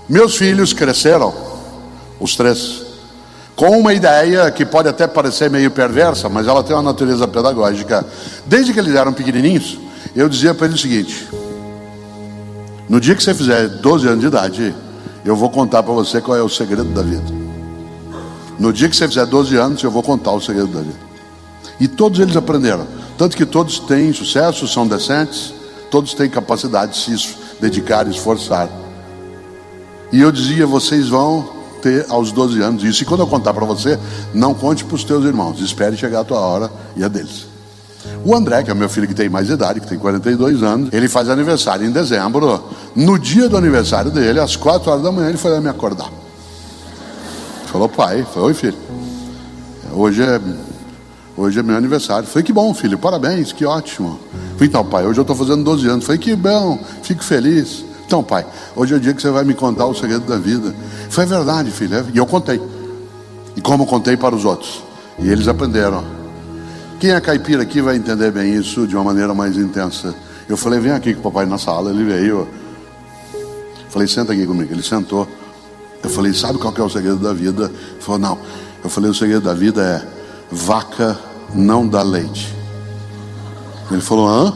Meus filhos cresceram, os três, com uma ideia que pode até parecer meio perversa, mas ela tem uma natureza pedagógica. Desde que eles eram pequenininhos, eu dizia para eles o seguinte: no dia que você fizer 12 anos de idade, eu vou contar para você qual é o segredo da vida. No dia que você fizer 12 anos, eu vou contar o segredo da vida. E todos eles aprenderam. Tanto que todos têm sucesso, são decentes, todos têm capacidade de se dedicar e esforçar. E eu dizia: vocês vão ter aos 12 anos isso. E quando eu contar para você, não conte para os teus irmãos, espere chegar a tua hora e a deles. O André, que é meu filho que tem mais idade, que tem 42 anos, ele faz aniversário em dezembro. No dia do aniversário dele, às 4 horas da manhã, ele foi lá me acordar. Falou: pai, oi filho, hoje é meu aniversário. Falei: que bom filho, parabéns, que ótimo. Falei: então pai, hoje eu estou fazendo 12 anos. Falei: que bom, fico feliz. Então pai, hoje é o dia que você vai me contar o segredo da vida. Foi verdade filho, e eu contei. E como contei para os outros, e eles aprenderam. Quem é caipira aqui vai entender bem isso de uma maneira mais intensa. Eu falei: vem aqui com o papai na sala. Ele veio. Falei: senta aqui comigo. Ele sentou. Eu falei: sabe qual que é o segredo da vida? Ele falou: não. Eu falei: o segredo da vida é vaca não dá leite. Ele falou: hã?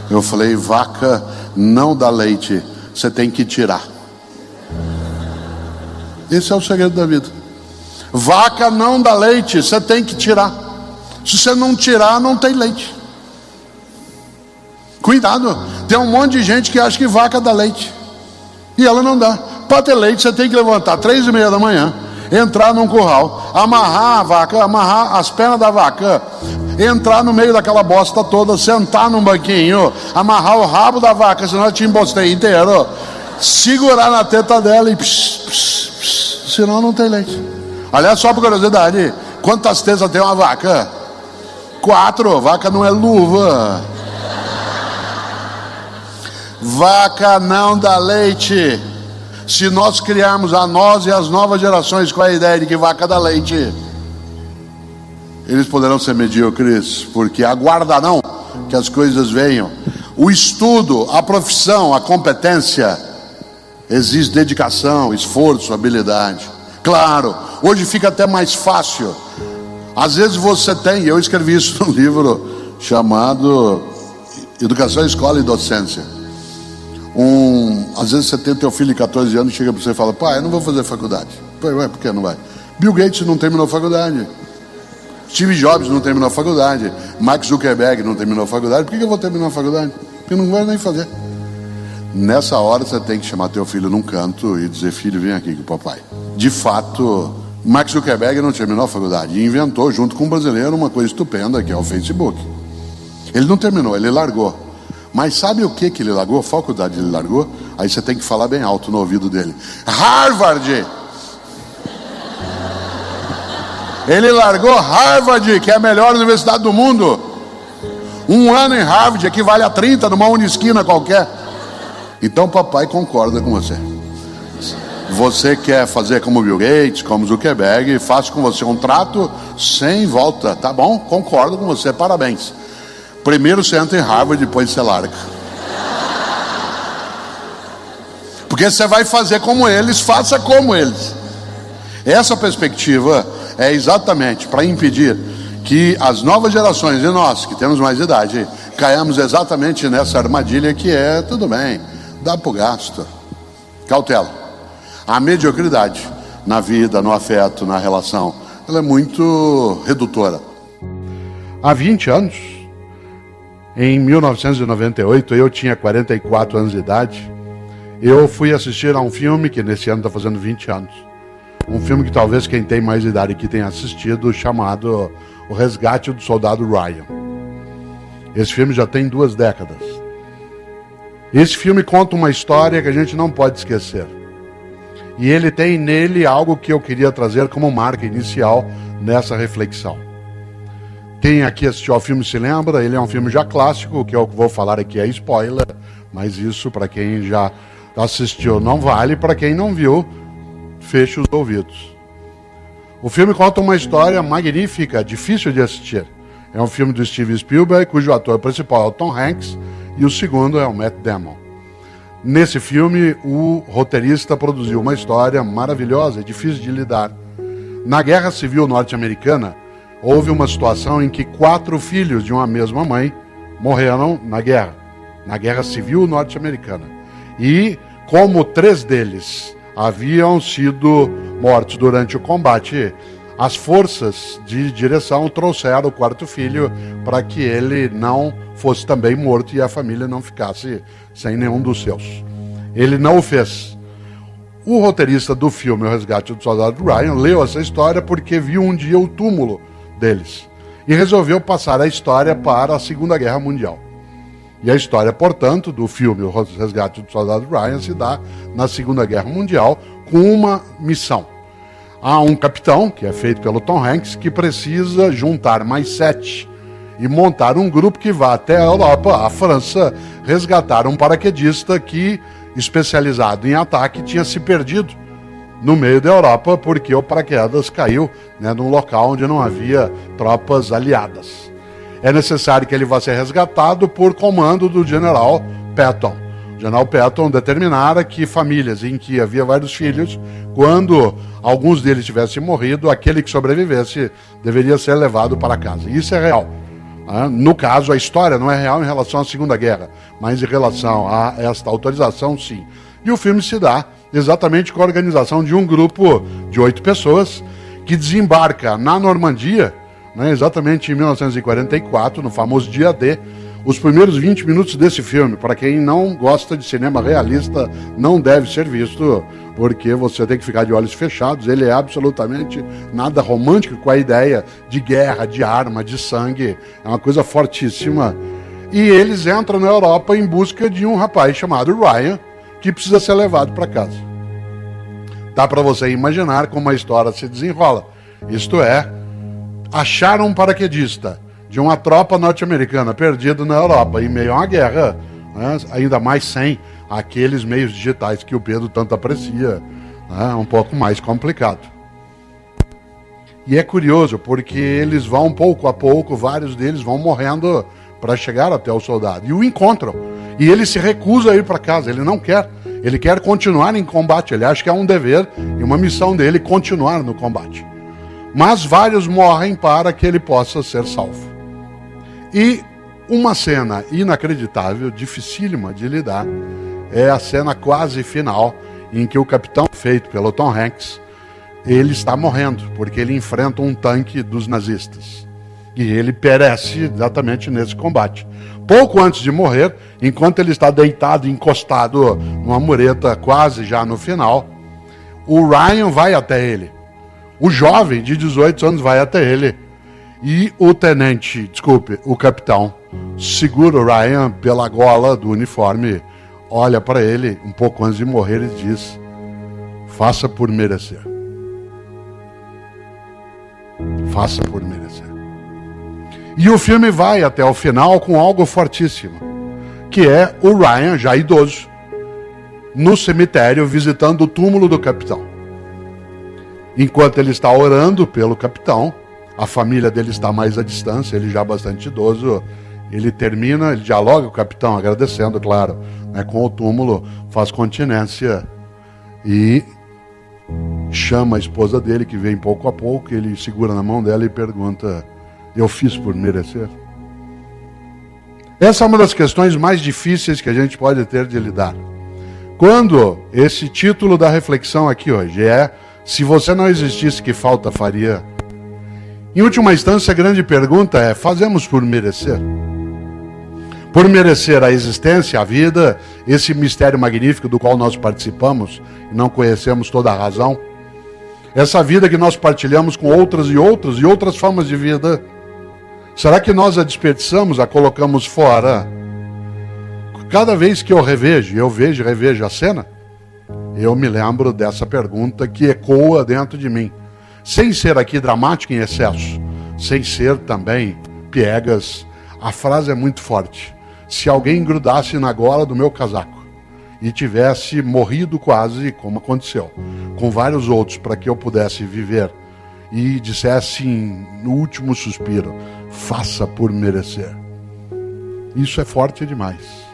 Eu falei: vaca não dá leite, você tem que tirar. Esse é o segredo da vida. Vaca não dá leite, você tem que tirar. Se você não tirar, não tem leite. Cuidado, tem um monte de gente que acha que vaca dá leite, e ela não dá. Para ter leite, você tem que levantar 3:30 da manhã, entrar num curral, amarrar a vaca, amarrar as pernas da vaca, entrar no meio daquela bosta toda, sentar num banquinho, amarrar o rabo da vaca, senão eu te embostei inteiro, segurar na teta dela e senão não tem leite. Aliás, só por curiosidade, quantas tetas tem uma vaca? 4, vaca não é luva. Vaca não dá leite. Se nós criarmos a nós e as novas gerações com a ideia de que vaca dá leite, eles poderão ser medíocres, porque aguardarão que as coisas venham. O estudo, a profissão, a competência exige dedicação, esforço, habilidade. Claro, hoje fica até mais fácil. Às vezes você tem, eu escrevi isso num livro chamado Educação, Escola e Docência. Às vezes você tem teu filho de 14 anos e chega para você e fala: pai, eu não vou fazer faculdade. Ué, por que não vai? Bill Gates não terminou faculdade, Steve Jobs não terminou faculdade, Mark Zuckerberg não terminou faculdade. Por que eu vou terminar a faculdade? Porque eu não vou nem fazer. Nessa hora você tem que chamar teu filho num canto e dizer: filho, vem aqui com o papai. De fato, Mark Zuckerberg não terminou a faculdade e inventou, junto com um brasileiro, uma coisa estupenda, que é o Facebook. Ele não terminou, ele largou. Mas sabe o que ele largou? A faculdade ele largou. Aí você tem que falar bem alto no ouvido dele: Harvard! Ele largou Harvard, que é a melhor universidade do mundo. 1 ano em Harvard equivale a 30 numa unisquina qualquer. Então papai concorda com você. Você quer fazer como Bill Gates, como Zuckerberg, faço com você um trato sem volta, tá bom? Concordo com você, parabéns. Primeiro você entra em Harvard, depois você larga. Porque você vai fazer como eles, faça como eles. Essa perspectiva é exatamente para impedir que as novas gerações e nós, que temos mais idade, caiamos exatamente nessa armadilha que é: tudo bem, dá para o gasto. Cautela. A mediocridade na vida, no afeto, na relação, ela é muito redutora. Há 20 anos, em 1998, eu tinha 44 anos de idade, eu fui assistir a um filme que nesse ano está fazendo 20 anos. Um filme que talvez quem tem mais idade aqui tenha assistido, chamado O Resgate do Soldado Ryan. Esse filme já tem 2 décadas. Esse filme conta uma história que a gente não pode esquecer. E ele tem nele algo que eu queria trazer como marca inicial nessa reflexão. Quem aqui assistiu ao filme se lembra, ele é um filme já clássico, o que eu vou falar aqui é spoiler, mas isso para quem já assistiu não vale, para quem não viu, feche os ouvidos. O filme conta uma história magnífica, difícil de assistir. É um filme do Steven Spielberg, cujo ator principal é o Tom Hanks, e o segundo é o Matt Damon. Nesse filme, o roteirista produziu uma história maravilhosa, difícil de lidar. Na Guerra Civil Norte-Americana, houve uma situação em que 4 filhos de uma mesma mãe morreram na Guerra Civil Norte-Americana. E, como 3 deles haviam sido mortos durante o combate, as forças de direção trouxeram o 4º filho para que ele não fosse também morto e a família não ficasse sem nenhum dos seus. Ele não o fez. O roteirista do filme O Resgate do Soldado Ryan leu essa história porque viu um dia o túmulo deles e resolveu passar a história para a Segunda Guerra Mundial. E a história, portanto, do filme O Resgate do Soldado Ryan se dá na Segunda Guerra Mundial com uma missão. Há um capitão, que é feito pelo Tom Hanks, que precisa juntar mais 7 e montar um grupo que vá até a Europa, a França, resgatar um paraquedista que, especializado em ataque, tinha se perdido no meio da Europa porque o paraquedas caiu, num local onde não havia tropas aliadas. É necessário que ele vá ser resgatado por comando do general Patton. O general Patton determinara que famílias em que havia vários filhos, quando alguns deles tivessem morrido, aquele que sobrevivesse deveria ser levado para casa. Isso é real. No caso, a história não é real em relação à Segunda Guerra, mas em relação a esta autorização, sim. E o filme se dá exatamente com a organização de um grupo de 8 pessoas que desembarca na Normandia, exatamente em 1944, no famoso Dia D. Os primeiros 20 minutos desse filme, para quem não gosta de cinema realista, não deve ser visto, porque você tem que ficar de olhos fechados. Ele é absolutamente nada romântico com a ideia de guerra, de arma, de sangue. É uma coisa fortíssima. E eles entram na Europa em busca de um rapaz chamado Ryan, que precisa ser levado para casa. Dá para você imaginar como a história se desenrola. Isto é, achar um paraquedista de uma tropa norte-americana perdida na Europa em meio a uma guerra, ainda mais sem aqueles meios digitais que o Pedro tanto aprecia, um pouco mais complicado. E é curioso porque eles vão pouco a pouco, vários deles vão morrendo para chegar até o soldado e o encontram. E ele se recusa a ir para casa, ele não quer. Ele quer continuar em combate, ele acha que é um dever e uma missão dele continuar no combate. Mas vários morrem para que ele possa ser salvo. E uma cena inacreditável, dificílima de lidar, é a cena quase final, em que o capitão, feito pelo Tom Hanks, ele está morrendo, porque ele enfrenta um tanque dos nazistas. E ele perece exatamente nesse combate. Pouco antes de morrer, enquanto ele está deitado, encostado numa mureta, quase já no final, o Ryan vai até ele. O jovem de 18 anos vai até ele. E o capitão, segura o Ryan pela gola do uniforme, olha para ele um pouco antes de morrer e diz: faça por merecer. Faça por merecer. E o filme vai até o final com algo fortíssimo, que é o Ryan, já idoso, no cemitério visitando o túmulo do capitão. Enquanto ele está orando pelo capitão, a família dele está mais à distância, ele já bastante idoso, ele termina, ele dialoga com o capitão, agradecendo, claro, com o túmulo, faz continência e chama a esposa dele, que vem pouco a pouco, ele segura na mão dela e pergunta: eu fiz por merecer? Essa é uma das questões mais difíceis que a gente pode ter de lidar. Quando esse título da reflexão aqui hoje é: se você não existisse, que falta faria? Em última instância, a grande pergunta é: fazemos por merecer? Por merecer a existência, a vida, esse mistério magnífico do qual nós participamos e não conhecemos toda a razão? Essa vida que nós partilhamos com outras e outras formas de vida, será que nós a desperdiçamos, a colocamos fora? Cada vez que eu vejo e revejo a cena, eu me lembro dessa pergunta que ecoa dentro de mim. Sem ser aqui dramático em excesso, sem ser também piegas, a frase é muito forte. Se alguém grudasse na gola do meu casaco e tivesse morrido quase, como aconteceu, com vários outros, para que eu pudesse viver, e dissesse no último suspiro: faça por merecer. Isso é forte demais.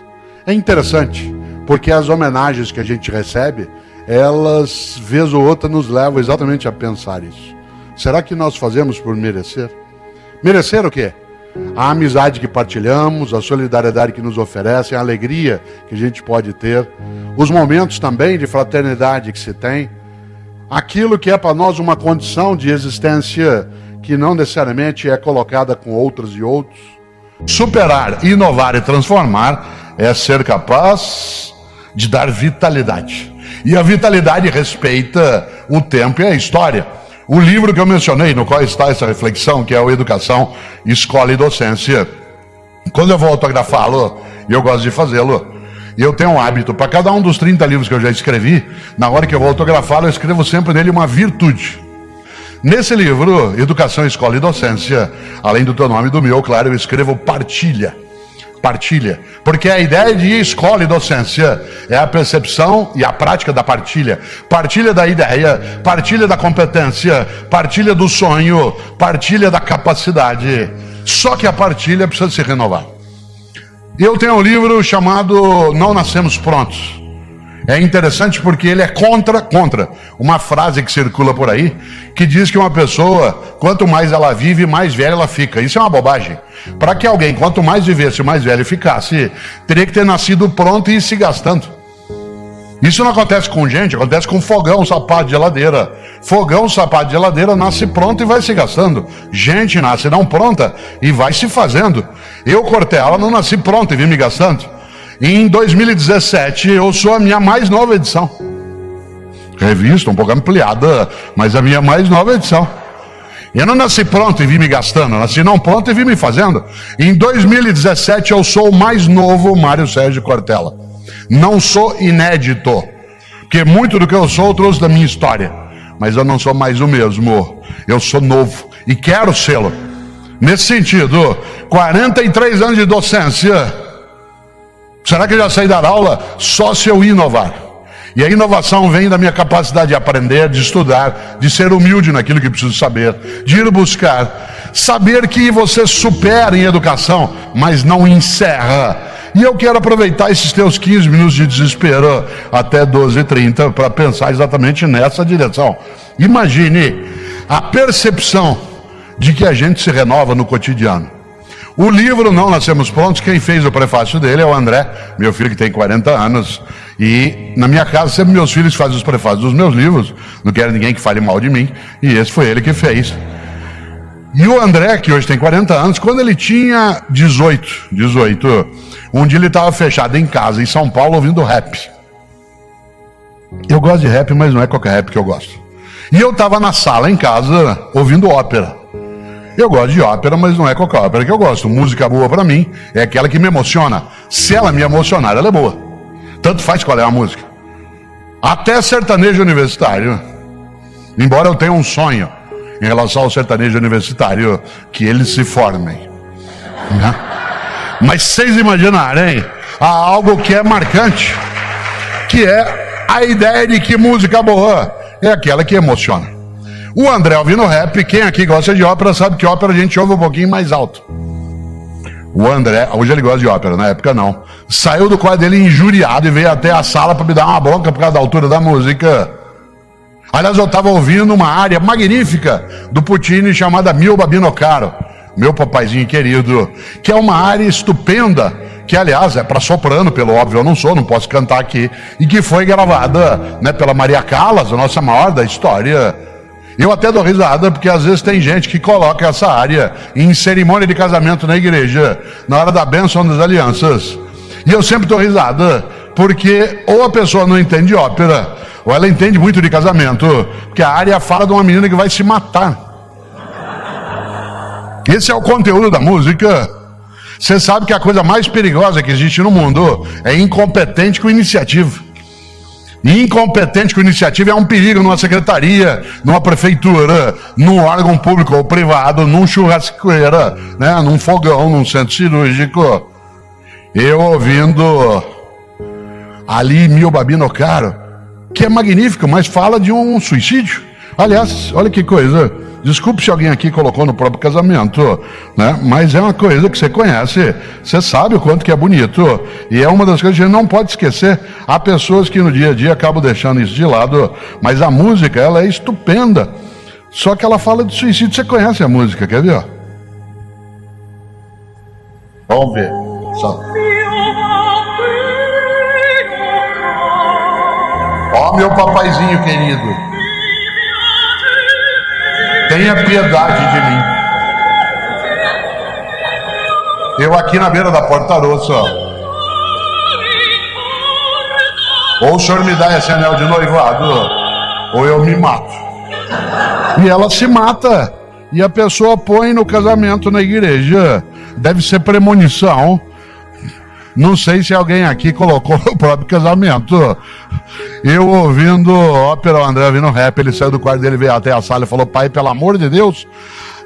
É interessante, Porque as homenagens que a gente recebe, elas, vez ou outra, nos levam exatamente a pensar isso. Será que nós fazemos por merecer? Merecer o quê? A amizade que partilhamos, a solidariedade que nos oferecem, a alegria que a gente pode ter, os momentos também de fraternidade que se tem, aquilo que é para nós uma condição de existência que não necessariamente é colocada com outras e outros. Superar, inovar e transformar é ser capaz de dar vitalidade. E a vitalidade respeita o tempo e a história. O livro que eu mencionei, no qual está essa reflexão, que é o Educação, Escola e Docência, quando eu vou autografá-lo, e eu gosto de fazê-lo, eu tenho um hábito, para cada um dos 30 livros que eu já escrevi, na hora que eu vou autografá-lo, eu escrevo sempre nele uma virtude. Nesse livro, Educação, Escola e Docência, além do teu nome e do meu, claro, eu escrevo partilha. Partilha, porque a ideia de escola e docência é a percepção e a prática da partilha. Partilha da ideia, partilha da competência, partilha do sonho, partilha da capacidade. Só que a partilha precisa se renovar. Eu tenho um livro chamado Não Nascemos Prontos. É interessante porque ele é contra uma frase que circula por aí, que diz que uma pessoa, quanto mais ela vive, mais velha ela fica. Isso é uma bobagem. Para que alguém, quanto mais vivesse, mais velho ficasse, teria que ter nascido pronto e ir se gastando. Isso não acontece com gente, acontece com fogão, sapato de geladeira. Fogão, sapato de geladeira nasce pronto e vai se gastando. Gente nasce não pronta e vai se fazendo. Eu, Cortella, não nasci pronto e vim me gastando. Em 2017, eu sou a minha mais nova edição. Revista, um pouco ampliada, mas a minha mais nova edição. Eu não nasci pronto e vim me gastando, eu nasci não pronto e vim me fazendo. Em 2017, eu sou o mais novo Mário Sérgio Cortella. Não sou inédito, porque muito do que eu sou eu trouxe da minha história. Mas eu não sou mais o mesmo. Eu sou novo e quero sê-lo. Nesse sentido, 43 anos de docência. Será que eu já sei dar aula? Só se eu inovar. E a inovação vem da minha capacidade de aprender, de estudar, de ser humilde naquilo que preciso saber, de ir buscar. Saber que você supera em educação, mas não encerra. E eu quero aproveitar esses teus 15 minutos de desespero até 12h30 para pensar exatamente nessa direção. Imagine a percepção de que a gente se renova no cotidiano. O livro Não Nascemos Prontos, quem fez o prefácio dele é o André, meu filho que tem 40 anos. E na minha casa sempre meus filhos fazem os prefácios dos meus livros, não quero ninguém que fale mal de mim, e esse foi ele que fez. E o André, que hoje tem 40 anos, quando ele tinha 18, um dia ele estava fechado em casa, em São Paulo, ouvindo rap. Eu gosto de rap, mas não é qualquer rap que eu gosto. E eu estava na sala em casa, ouvindo ópera. Eu gosto de ópera, mas não é qualquer ópera que eu gosto. Música boa pra mim é aquela que me emociona. Se ela me emocionar, ela é boa. Tanto faz qual é a música. Até sertanejo universitário. Embora eu tenha um sonho em relação ao sertanejo universitário, que eles se formem. Né? Mas vocês imaginarem, há algo que é marcante, que é a ideia de que música boa é aquela que emociona. O André ouvindo rap, quem aqui gosta de ópera sabe que ópera a gente ouve um pouquinho mais alto. O André, hoje ele gosta de ópera, na época não. Saiu do quarto dele injuriado e veio até a sala para me dar uma bronca por causa da altura da música. Aliás, eu estava ouvindo uma área magnífica do Puccini chamada Mio Babino Caro, meu papaizinho querido, que é uma área estupenda, que aliás é para soprano, pelo óbvio eu não posso cantar aqui, e que foi gravada, né, pela Maria Callas, a nossa maior da história. Eu até dou risada, porque às vezes tem gente que coloca essa área em cerimônia de casamento na igreja, na hora da bênção das alianças. E eu sempre dou risada, porque ou a pessoa não entende ópera, ou ela entende muito de casamento, porque a área fala de uma menina que vai se matar. Esse é o conteúdo da música. Você sabe que a coisa mais perigosa que existe no mundo é incompetente com iniciativa. Incompetente com iniciativa é um perigo numa secretaria, numa prefeitura, num órgão público ou privado, num churrasqueira, né, num fogão, num centro cirúrgico. Eu ouvindo ali Mio Babino Caro, que é magnífico, mas fala de um suicídio. Aliás, olha que coisa, Desculpe se alguém aqui colocou no próprio casamento, né? Mas é uma coisa que você conhece, você sabe o quanto que é bonito, e é uma das coisas que a gente não pode esquecer. Há pessoas que no dia a dia acabam deixando isso de lado, mas a música, ela é estupenda. Só que ela fala de suicídio. Você conhece a música, quer ver? Vamos ver. Ó, meu papaizinho querido, tenha piedade de mim. Eu aqui na beira da Porta Rossa, ou o senhor me dá esse anel de noivado, ou eu me mato. E ela se mata, e a pessoa põe no casamento na igreja. Deve ser premonição. Não sei se alguém aqui colocou o próprio casamento. Eu ouvindo ópera, o André ouvindo rap, ele saiu do quarto dele, veio até a sala e falou: pai, pelo amor de Deus,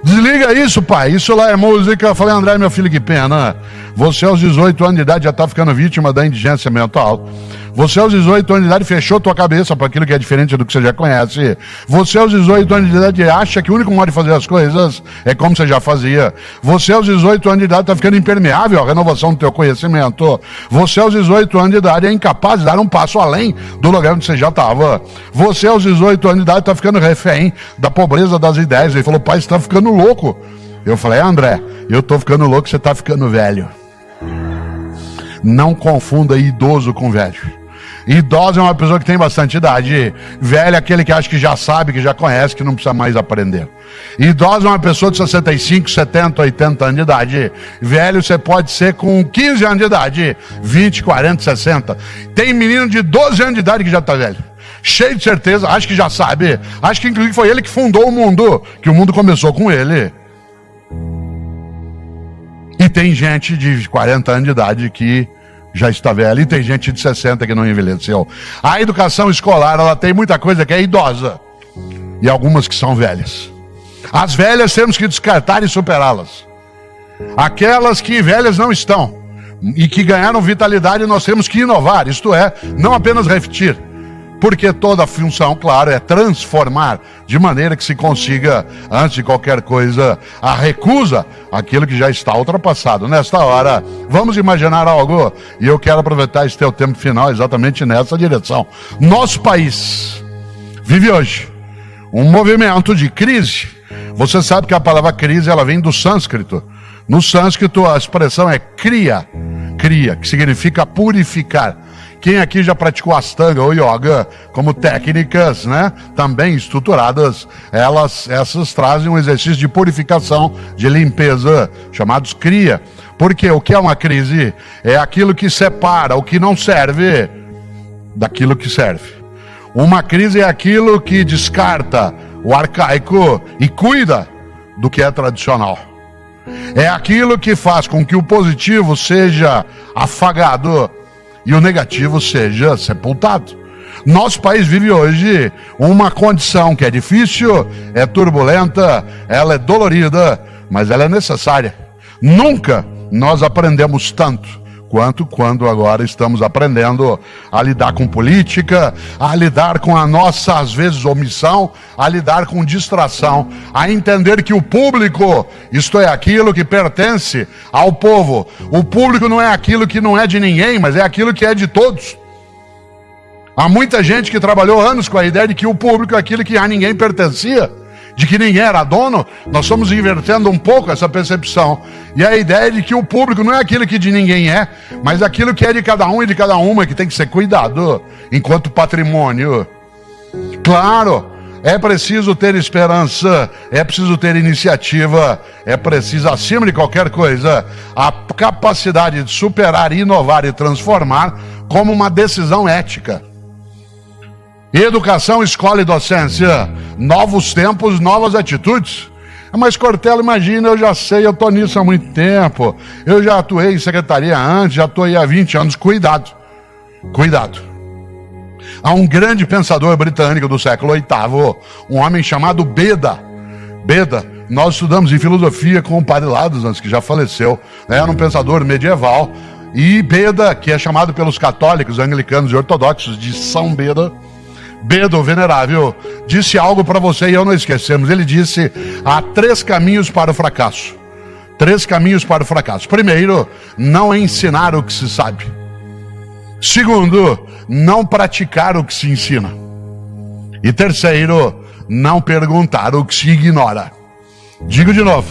desliga isso, pai, isso lá é música. Eu falei: André, meu filho, que pena. Você aos 18 anos de idade já está ficando vítima da indigência mental. Você aos 18 anos de idade fechou tua cabeça para aquilo que é diferente do que você já conhece. Você aos 18 anos de idade acha que o único modo de fazer as coisas é como você já fazia. Você aos 18 anos de idade está ficando impermeável à renovação do teu conhecimento. Você aos 18 anos de idade é incapaz de dar um passo além do lugar onde você já estava. Você aos 18 anos de idade está ficando refém da pobreza das ideias. Ele falou: pai, você está ficando louco. Eu falei: André, eu estou ficando louco, você está ficando velho. Não confunda idoso com velho. Idoso é uma pessoa que tem bastante idade. Velho é aquele que acha que já sabe, que já conhece, que não precisa mais aprender. Idoso é uma pessoa de 65, 70, 80 anos de idade. Velho você pode ser com 15 anos de idade, 20, 40, 60. Tem menino de 12 anos de idade que já está velho, cheio de certeza, acho que já sabe. Acho que inclusive foi ele que fundou o mundo, que o mundo começou com ele. E tem gente de 40 anos de idade que já está velha, e tem gente de 60 que não envelheceu. A educação escolar, ela tem muita coisa que é idosa, e algumas que são velhas. As velhas temos que descartar e superá-las. Aquelas que velhas não estão, e que ganharam vitalidade, nós temos que inovar, isto é, não apenas repetir. Porque toda a função, claro, é transformar, de maneira que se consiga, antes de qualquer coisa, a recusa àquilo que já está ultrapassado. Nesta hora, vamos imaginar algo, e eu quero aproveitar esse teu tempo final exatamente nessa direção. Nosso país vive hoje um movimento de crise. Você sabe que a palavra crise, ela vem do sânscrito. No sânscrito, a expressão é kriya, que significa purificar. Quem aqui já praticou Ashtanga ou Yoga como técnicas, né, também estruturadas, essas trazem um exercício de purificação, de limpeza, chamados Kriya. Porque o que é uma crise? É aquilo que separa o que não serve daquilo que serve. Uma crise é aquilo que descarta o arcaico e cuida do que é tradicional. É aquilo que faz com que o positivo seja afagado e o negativo seja sepultado. Nosso país vive hoje uma condição que é difícil, é turbulenta, ela é dolorida, mas ela é necessária. Nunca nós aprendemos tanto quanto quando agora estamos aprendendo a lidar com política, a lidar com a nossa, às vezes, omissão, a lidar com distração, a entender que o público, isto é, aquilo que pertence ao povo. O público não é aquilo que não é de ninguém, mas é aquilo que é de todos. Há muita gente que trabalhou anos com a ideia de que o público é aquilo que a ninguém pertencia, de que ninguém era dono. Nós estamos invertendo um pouco essa percepção. E a ideia de que o público não é aquilo que de ninguém é, mas aquilo que é de cada um e de cada uma, que tem que ser cuidado enquanto patrimônio. Claro, é preciso ter esperança, é preciso ter iniciativa, é preciso, acima de qualquer coisa, a capacidade de superar, inovar e transformar como uma decisão ética. Educação, escola e docência, novos tempos, novas atitudes. Mas Cortella, imagina, eu já sei, eu estou nisso há muito tempo, eu já atuei em secretaria antes, já estou aí há 20 anos, cuidado. Há um grande pensador britânico do século VIII, um homem chamado Beda, nós estudamos em filosofia com o padre Lados, que já faleceu, era um pensador medieval, e Beda, que é chamado pelos católicos, anglicanos e ortodoxos de São Beda, Beda, o venerável, disse algo para você e eu não esquecemos. Ele disse: há 3 caminhos para o fracasso. 3 caminhos para o fracasso. Primeiro, não ensinar o que se sabe. Segundo, não praticar o que se ensina. E terceiro, não perguntar o que se ignora. Digo de novo: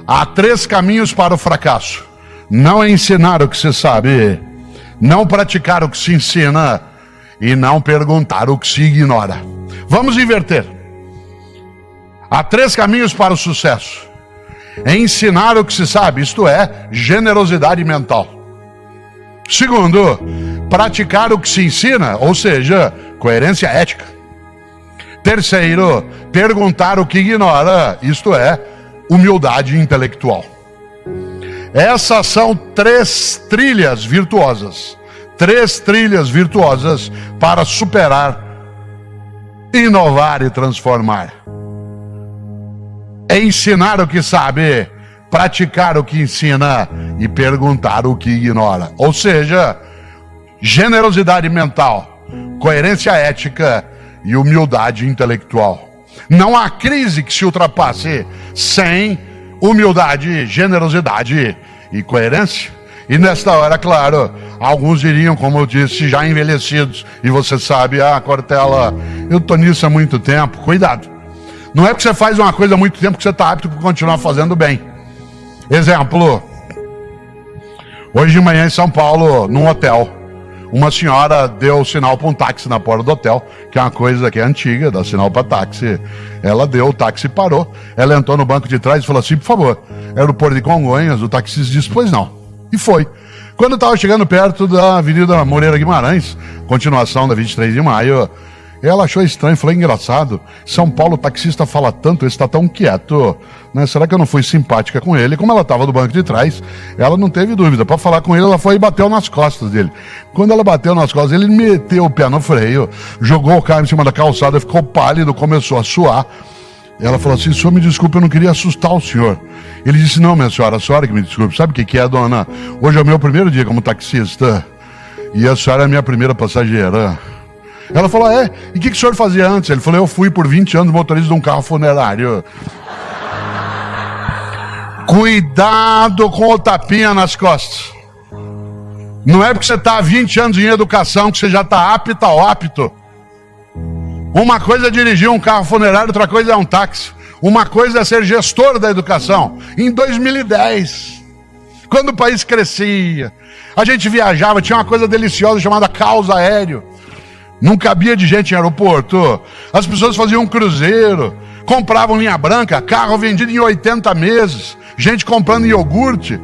há 3 caminhos para o fracasso. Não ensinar o que se sabe, não praticar o que se ensina e não perguntar o que se ignora. Vamos inverter. Há 3 caminhos para o sucesso: ensinar o que se sabe, isto é, generosidade mental. Segundo, praticar o que se ensina, ou seja, coerência ética. Terceiro, perguntar o que ignora, isto é, humildade intelectual. Essas são 3 trilhas virtuosas. 3 trilhas virtuosas para superar, inovar e transformar. Ensinar o que sabe, praticar o que ensina e perguntar o que ignora. Ou seja, generosidade mental, coerência ética e humildade intelectual. Não há crise que se ultrapasse sem humildade, generosidade e coerência. E nesta hora, claro, alguns diriam, como eu disse, já envelhecidos. E você sabe: Cortella, eu estou nisso há muito tempo. Cuidado. Não é porque você faz uma coisa há muito tempo que você está apto para continuar fazendo bem. Exemplo: hoje de manhã em São Paulo, num hotel, uma senhora deu sinal para um táxi na porta do hotel, que é uma coisa que é antiga, dá sinal para táxi. Ela deu, o táxi parou, ela entrou no banco de trás e falou assim: por favor, aeroporto de Congonhas. O taxista disse: pois não. E foi. Quando estava chegando perto da Avenida Moreira Guimarães, continuação da 23 de maio, ela achou estranho, falou: engraçado, São Paulo o taxista fala tanto, ele está tão quieto, né? Será que eu não fui simpática com ele? Como ela estava do banco de trás, ela não teve dúvida. Para falar com ele, ela foi e bateu nas costas dele. Quando ela bateu nas costas, ele meteu o pé no freio, jogou o carro em cima da calçada, ficou pálido, começou a suar. Ela falou assim: senhor, me desculpe, eu não queria assustar o senhor. Ele disse: não, minha senhora, a senhora que me desculpe. Sabe o que é, dona? Hoje é o meu primeiro dia como taxista e a senhora é a minha primeira passageira. Ela falou: e o que o senhor fazia antes? Ele falou: eu fui por 20 anos motorista de um carro funerário. Cuidado com o tapinha nas costas. Não é porque você está há 20 anos em educação que você já está apta ou apto. Uma coisa é dirigir um carro funerário, outra coisa é um táxi. Uma coisa é ser gestor da educação. Em 2010, quando o país crescia, a gente viajava, tinha uma coisa deliciosa chamada caos aéreo. Não cabia de gente em aeroporto. As pessoas faziam um cruzeiro, compravam linha branca, carro vendido em 80 meses, gente comprando iogurte.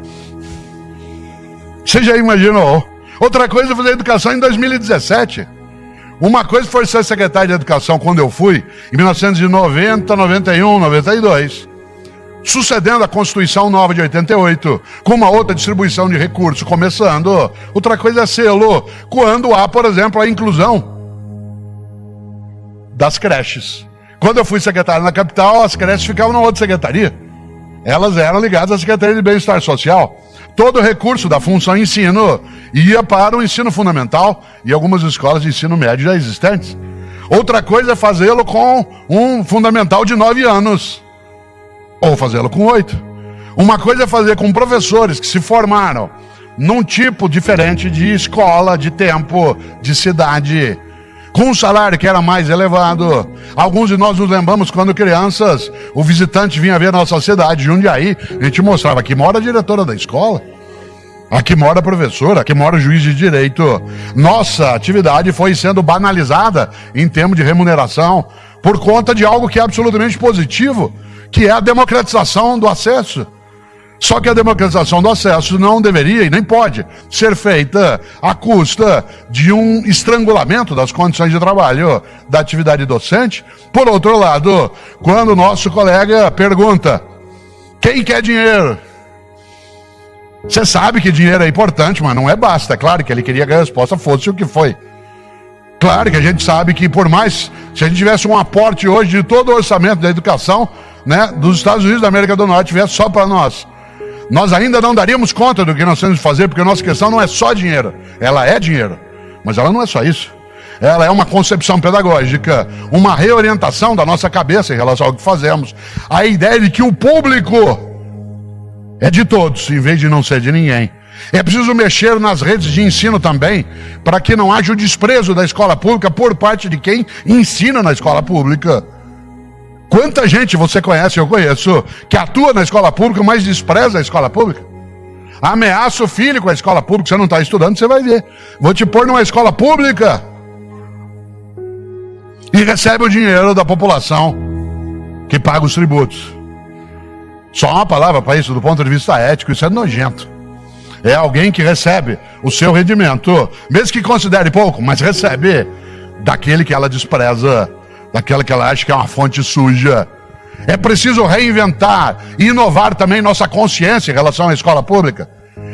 Você já imaginou? Outra coisa é fazer educação em 2017. Uma coisa foi ser secretário de educação quando eu fui, em 1990, 91, 92, sucedendo a Constituição Nova de 88, com uma outra distribuição de recursos começando. Outra coisa é sê-lo quando há, por exemplo, a inclusão das creches. Quando eu fui secretário na capital, as creches ficavam na outra secretaria. Elas eram ligadas à Secretaria de Bem-Estar Social. Todo o recurso da função ensino ia para o ensino fundamental e algumas escolas de ensino médio já existentes. Outra coisa é fazê-lo com um fundamental de 9 anos, ou fazê-lo com 8. Uma coisa é fazer com professores que se formaram num tipo diferente de escola, de tempo, de cidade, com um salário que era mais elevado. Alguns de nós nos lembramos quando crianças, o visitante vinha ver a nossa cidade, Jundiaí, a gente mostrava: aqui mora a diretora da escola, aqui mora a professora, aqui mora o juiz de direito. Nossa atividade foi sendo banalizada em termos de remuneração por conta de algo que é absolutamente positivo, que é a democratização do acesso. Só que a democratização do acesso não deveria e nem pode ser feita à custa de um estrangulamento das condições de trabalho da atividade docente. Por outro lado, quando o nosso colega pergunta: quem quer dinheiro? Você sabe que dinheiro é importante, mas não é basta. É claro que ele queria que a resposta fosse o que foi. Claro que a gente sabe que, por mais, se a gente tivesse um aporte hoje de todo o orçamento da educação, né, dos Estados Unidos da América do Norte, tivesse só para nós ainda não daríamos conta do que nós temos de fazer, porque a nossa questão não é só dinheiro. Ela é dinheiro, mas ela não é só isso. ela é uma concepção pedagógica, uma reorientação da nossa cabeça em relação ao que fazemos. A ideia de que o público é de todos, em vez de não ser de ninguém. É preciso mexer nas redes de ensino também, para que não haja o desprezo da escola pública por parte de quem ensina na escola pública. Quanta gente você conhece, eu conheço, que atua na escola pública, mas despreza a escola pública? Ameaça o filho com a escola pública, você não está estudando, você vai ver. Vou te pôr numa escola pública. E recebe o dinheiro da população que paga os tributos. Só uma palavra para isso, do ponto de vista ético, isso é nojento. É alguém que recebe o seu rendimento, mesmo que considere pouco, mas recebe daquele que ela despreza, daquela que ela acha que é uma fonte suja. É preciso reinventar e inovar também nossa consciência em relação à escola pública.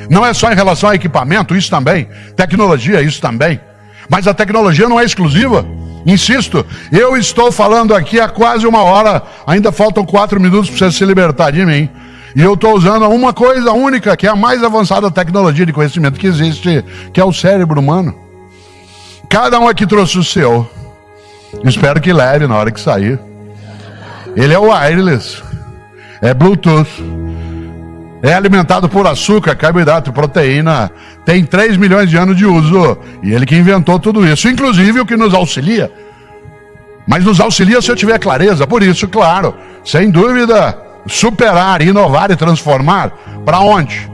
Não é só em relação a equipamento, isso também. Tecnologia, isso também. Mas a tecnologia não é exclusiva. Insisto, eu estou falando aqui há quase 1 hora, ainda faltam 4 minutos para você se libertar de mim. E eu estou usando uma coisa única, que é a mais avançada tecnologia de conhecimento que existe, que é o cérebro humano. Cada um aqui trouxe o seu. Espero que leve na hora que sair. Ele é wireless, é Bluetooth, é alimentado por açúcar, carboidrato, proteína, tem 3 milhões de anos de uso, e ele que inventou tudo isso, inclusive o que nos auxilia. Mas nos auxilia se eu tiver clareza, por isso, claro, sem dúvida, superar, inovar e transformar, para onde?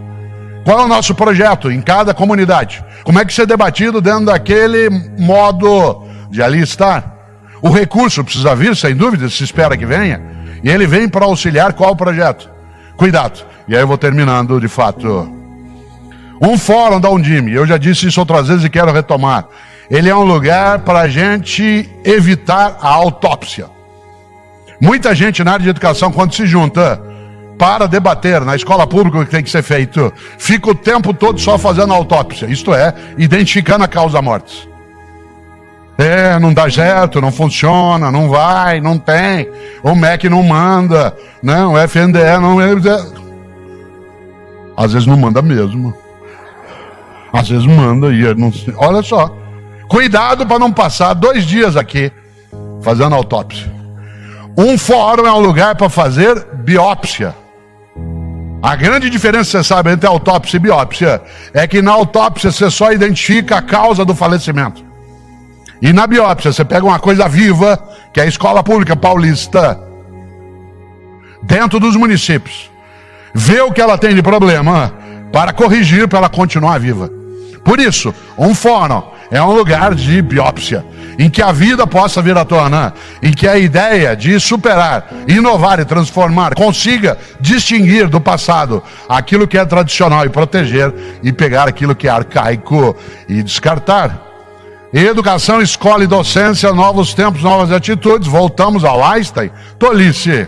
Qual é o nosso projeto em cada comunidade? Como é que isso é debatido dentro daquele modo de ali estar? O recurso precisa vir, sem dúvida, se espera que venha. E ele vem para auxiliar qual projeto? Cuidado. E aí eu vou terminando, de fato. Um fórum da Undime, eu já disse isso outras vezes e quero retomar. Ele é um lugar para a gente evitar a autópsia. Muita gente na área de educação, quando se junta para debater na escola pública o que tem que ser feito, fica o tempo todo só fazendo autópsia. Isto é, identificando a causa da morte. Não dá certo, não funciona, não vai, não tem, o MEC não manda, não, o FNDE não... Às vezes não manda mesmo. Às vezes manda e não... Olha só, cuidado para não passar 2 dias aqui fazendo autópsia. Um fórum é um lugar para fazer biópsia. A grande diferença, você sabe, entre autópsia e biópsia é que na autópsia você só identifica a causa do falecimento. E na biópsia, você pega uma coisa viva, que é a escola pública paulista, dentro dos municípios, vê o que ela tem de problema, para corrigir, para ela continuar viva. Por isso, um fórum é um lugar de biópsia, em que a vida possa vir à tona, em que a ideia de superar, inovar e transformar, consiga distinguir do passado aquilo que é tradicional e proteger, e pegar aquilo que é arcaico e descartar. Educação, escola e docência, novos tempos, novas atitudes. Voltamos ao Einstein. Tolice.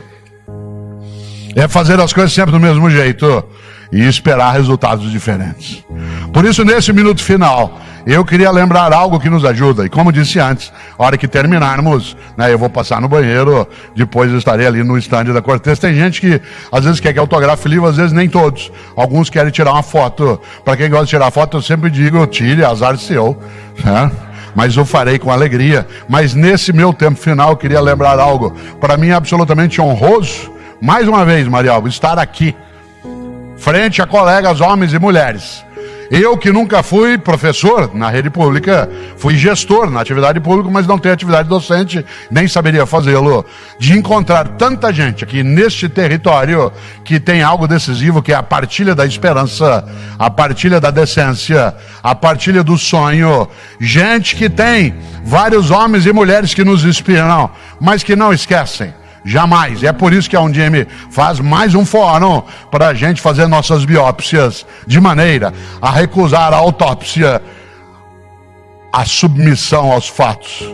É fazer as coisas sempre do mesmo jeito e esperar resultados diferentes. Por isso, nesse minuto final, eu queria lembrar algo que nos ajuda. E como disse antes, a hora que terminarmos, eu vou passar no banheiro, depois eu estarei ali no estande da Cortez. Tem gente que às vezes quer que autografe livro, às vezes nem todos. Alguns querem tirar uma foto. Para quem gosta de tirar foto, eu sempre digo, tire, azar seu, mas eu farei com alegria. Mas nesse meu tempo final, eu queria lembrar algo. Para mim é absolutamente honroso, mais uma vez, Marialva, estar aqui, frente a colegas homens e mulheres. Eu que nunca fui professor na rede pública, fui gestor na atividade pública, mas não tenho atividade docente, nem saberia fazê-lo. De encontrar tanta gente aqui neste território que tem algo decisivo, que é a partilha da esperança, a partilha da decência, a partilha do sonho. Gente que tem vários homens e mulheres que nos inspiram, mas que não esquecem. Jamais. É por isso que a Undime faz mais um fórum para a gente fazer nossas biópsias, de maneira a recusar a autópsia, a submissão aos fatos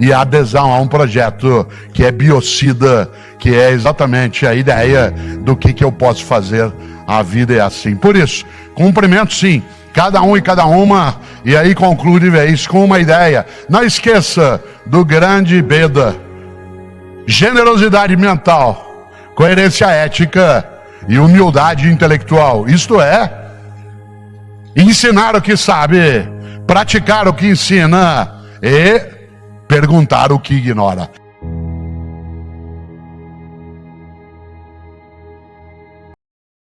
e a adesão a um projeto que é biocida, que é exatamente a ideia do que eu posso fazer. A vida é assim. Por isso, cumprimento sim cada um e cada uma, e aí concluo de vez com uma ideia. Não esqueça do grande Beda: generosidade mental, coerência ética e humildade intelectual. Isto é, ensinar o que sabe, praticar o que ensina, e perguntar o que ignora.